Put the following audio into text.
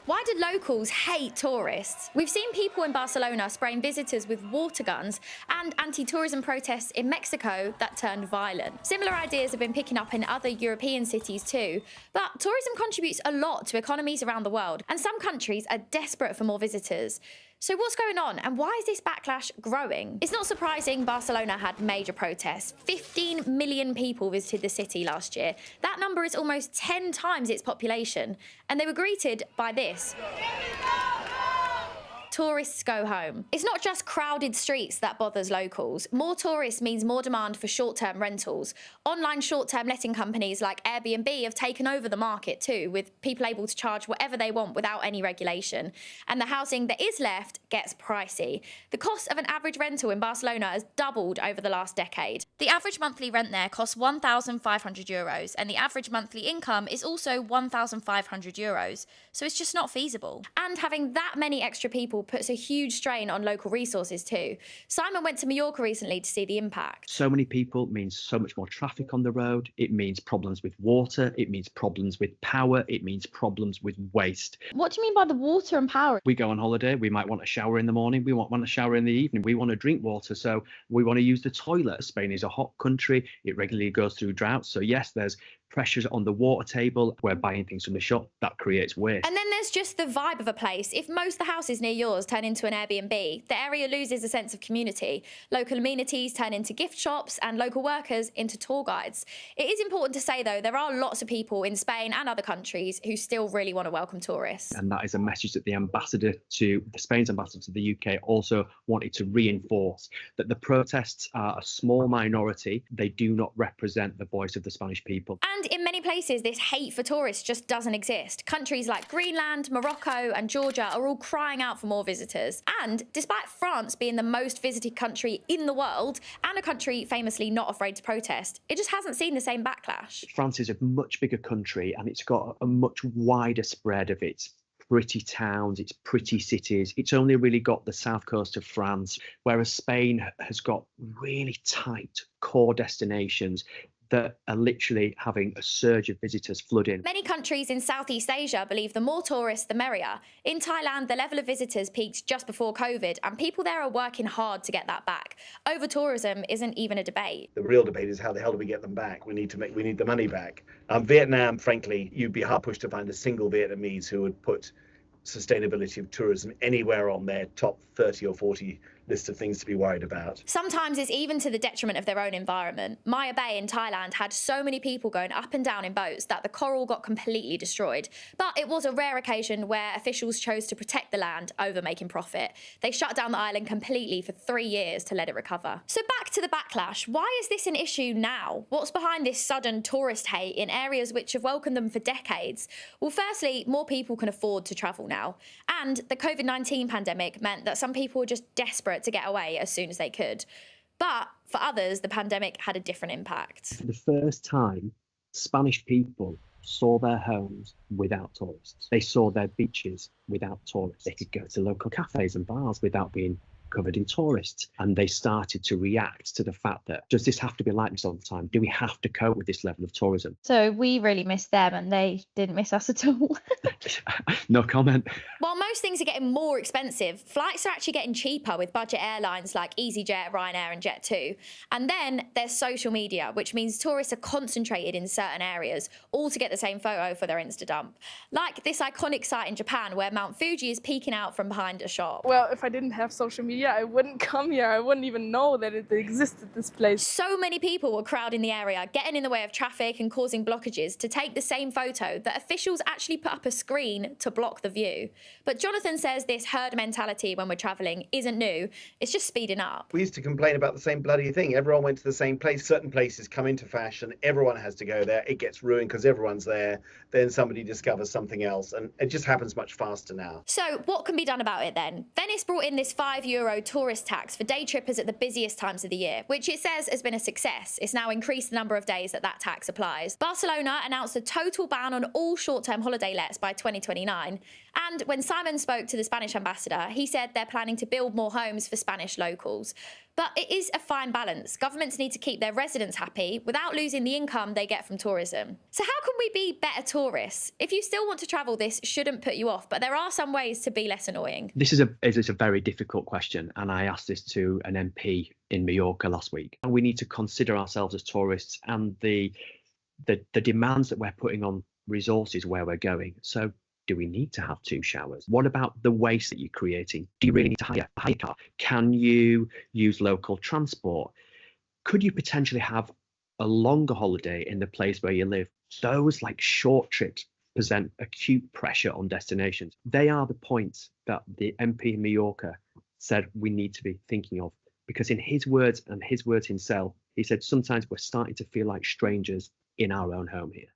Why do locals hate tourists? We've seen people in Barcelona spraying visitors with water guns and anti-tourism protests in Mexico that turned violent. Similar ideas have been picking up in other European cities too, but tourism contributes a lot to economies around the world, and some countries are desperate for more visitors. So what's going on, and why is this backlash growing? It's not surprising Barcelona had major protests. 15 million people visited the city last year. That number is almost 10 times its population, and they were greeted by this. Tourists go home. It's not just crowded streets that bothers locals. More tourists means more demand for short-term rentals. Online short-term letting companies like Airbnb have taken over the market too, with people able to charge whatever they want without any regulation. And the housing that is left gets pricey. The cost of an average rental in Barcelona has doubled over the last decade. The average monthly rent there costs €1,500, and the average monthly income is also €1,500. So it's just not feasible. And having that many extra people puts a huge strain on local resources too. Simon went to Mallorca recently to see the impact. So many people means so much more traffic on the road. It means problems with water. It means problems with power. It means problems with waste. What do you mean by the water and power? We go on holiday. We might want a shower in the morning. We want a shower in the evening. We want to drink water. So we want to use the toilet. Spain is a hot country. It regularly goes through droughts. So yes, there's pressures on the water table. We're buying things from the shop. That creates waste. And then there's just the vibe of a place. If most of the houses near yours turn into an Airbnb, the area loses a sense of community. Local amenities turn into gift shops and local workers into tour guides. It is important to say, though, there are lots of people in Spain and other countries who still really want to welcome tourists. And that is a message that Spain's ambassador to the UK also wanted to reinforce, that the protests are a small minority. They do not represent the voice of the Spanish people. And in many places, this hate for tourists just doesn't exist. Countries like Greenland, Morocco and Georgia are all crying out for more visitors. And despite France being the most visited country in the world, and a country famously not afraid to protest, it just hasn't seen the same backlash. France is a much bigger country, and it's got a much wider spread of its pretty towns, its pretty cities. It's only really got the south coast of France, whereas Spain has got really tight core destinations that are literally having a surge of visitors flood in. Many countries in Southeast Asia believe the more tourists, the merrier. In Thailand, the level of visitors peaked just before COVID, and people there are working hard to get that back. Over-tourism isn't even a debate. The real debate is how the hell do we get them back? We need the money back. Vietnam, frankly, you'd be hard pushed to find a single Vietnamese who would put sustainability of tourism anywhere on their top 30 or 40 list of things to be worried about. Sometimes it's even to the detriment of their own environment. Maya Bay in Thailand had so many people going up and down in boats that the coral got completely destroyed. But it was a rare occasion where officials chose to protect the land over making profit. They shut down the island completely for 3 years to let it recover. So back to the backlash. Why is this an issue now? What's behind this sudden tourist hate in areas which have welcomed them for decades? Well, firstly, more people can afford to travel now. And the COVID-19 pandemic meant that some people were just desperate to get away as soon as they could. But for others, the pandemic had a different impact. For the first time, Spanish people saw their homes without tourists. They saw their beaches without tourists. They could go to local cafes and bars without being covered in tourists. And they started to react to the fact that, does this have to be like this all the time? Do we have to cope with this level of tourism? So we really missed them and they didn't miss us at all. No comment. While most things are getting more expensive, flights are actually getting cheaper with budget airlines like EasyJet, Ryanair and Jet2. And then there's social media, which means tourists are concentrated in certain areas, all to get the same photo for their Insta dump. Like this iconic site in Japan where Mount Fuji is peeking out from behind a shop. Well, if I didn't have social media, I wouldn't come here. I wouldn't even know that it existed, this place. So many people were crowding the area, getting in the way of traffic and causing blockages to take the same photo that officials actually put up a screen to block the view. But Jonathan says this herd mentality when we're travelling isn't new, it's just speeding up. We used to complain about the same bloody thing. Everyone went to the same place. Certain places come into fashion. Everyone has to go there. It gets ruined because everyone's there. Then somebody discovers something else. And it just happens much faster now. So what can be done about it then? Venice brought in this €5 tourist tax for day trippers at the busiest times of the year, which it says has been a success. It's now increased the number of days that tax applies. Barcelona announced a total ban on all short-term holiday lets by 2029. And when Simon spoke to the Spanish ambassador, he said they're planning to build more homes for Spanish locals. But it is a fine balance. Governments need to keep their residents happy without losing the income they get from tourism. So how can we be better tourists? If you still want to travel, this shouldn't put you off, but there are some ways to be less annoying. This is a very difficult question, and I asked this to an MP in Mallorca last week. And we need to consider ourselves as tourists and the demands that we're putting on resources where we're going. So do we need to have 2 showers? What about the waste that you're creating? Do you really need to hire a car? Can you use local transport? Could you potentially have a longer holiday in the place where you live? Those like short trips present acute pressure on destinations. They are the points that the MP in Mallorca said we need to be thinking of, because in his words and his words himself, he said sometimes we're starting to feel like strangers in our own home here.